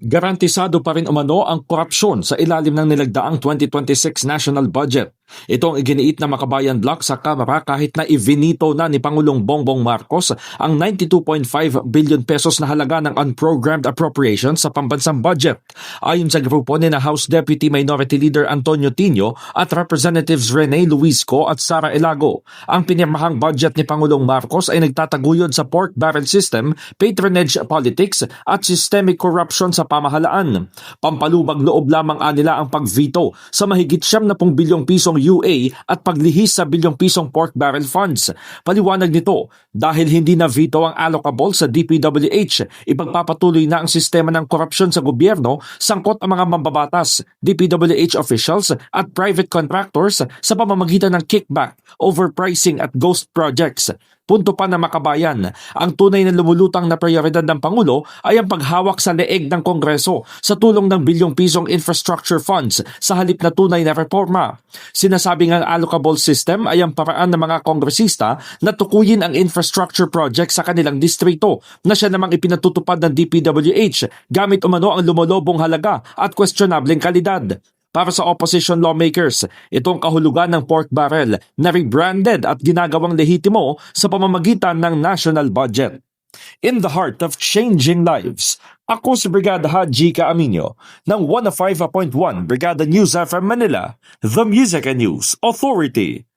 Garantisado pa rin umano ang korupsyon sa ilalim ng nilagdaang 2026 national budget. Ito ang iginiit na Makabayan Bloc sa Kamara kahit na ivinito na ni Pangulong Bongbong Marcos ang 92.5 billion pesos na halaga ng unprogrammed appropriations sa pambansang budget. Ayon sa grupo ni na House Deputy Minority Leader Antonio Tino at Representatives Rene Luisco at Sara Elago, ang pinirmahang budget ni Pangulong Marcos ay nagtataguyod sa pork barrel system, patronage politics at systemic corruption sa pamahalaan. Pampalubag loob lamang nila ang pagveto sa mahigit 70 bilyong pisong UA at paglihis sa bilyong pisong pork barrel funds. Paliwanag nito, dahil hindi na veto ang allocable sa DPWH, ipagpapatuloy na ang sistema ng korupsyon sa gobyerno, sangkot ang mga mambabatas, DPWH officials at private contractors sa pamamagitan ng kickback, overpricing at ghost projects. Punto pa na Makabayan, ang tunay na lumulutang na prioridad ng Pangulo ay ang paghawak sa leeg ng Kongreso sa tulong ng bilyong pisong infrastructure funds sa halip na tunay na reforma. Sinasabing ang allocable system ay ang paraan ng mga kongresista na tukuyin ang infrastructure project sa kanilang distrito na siya namang ipinatutupad ng DPWH gamit umano ang lumolobong halaga at questionableng kalidad. Para sa opposition lawmakers, itong kahulugan ng pork barrel na rebranded at ginagawang lehitimo sa pamamagitan ng national budget. In the heart of changing lives, ako si Brigada Haji Caaminio ng 105.1 Brigada News FM Manila, The Music and News Authority.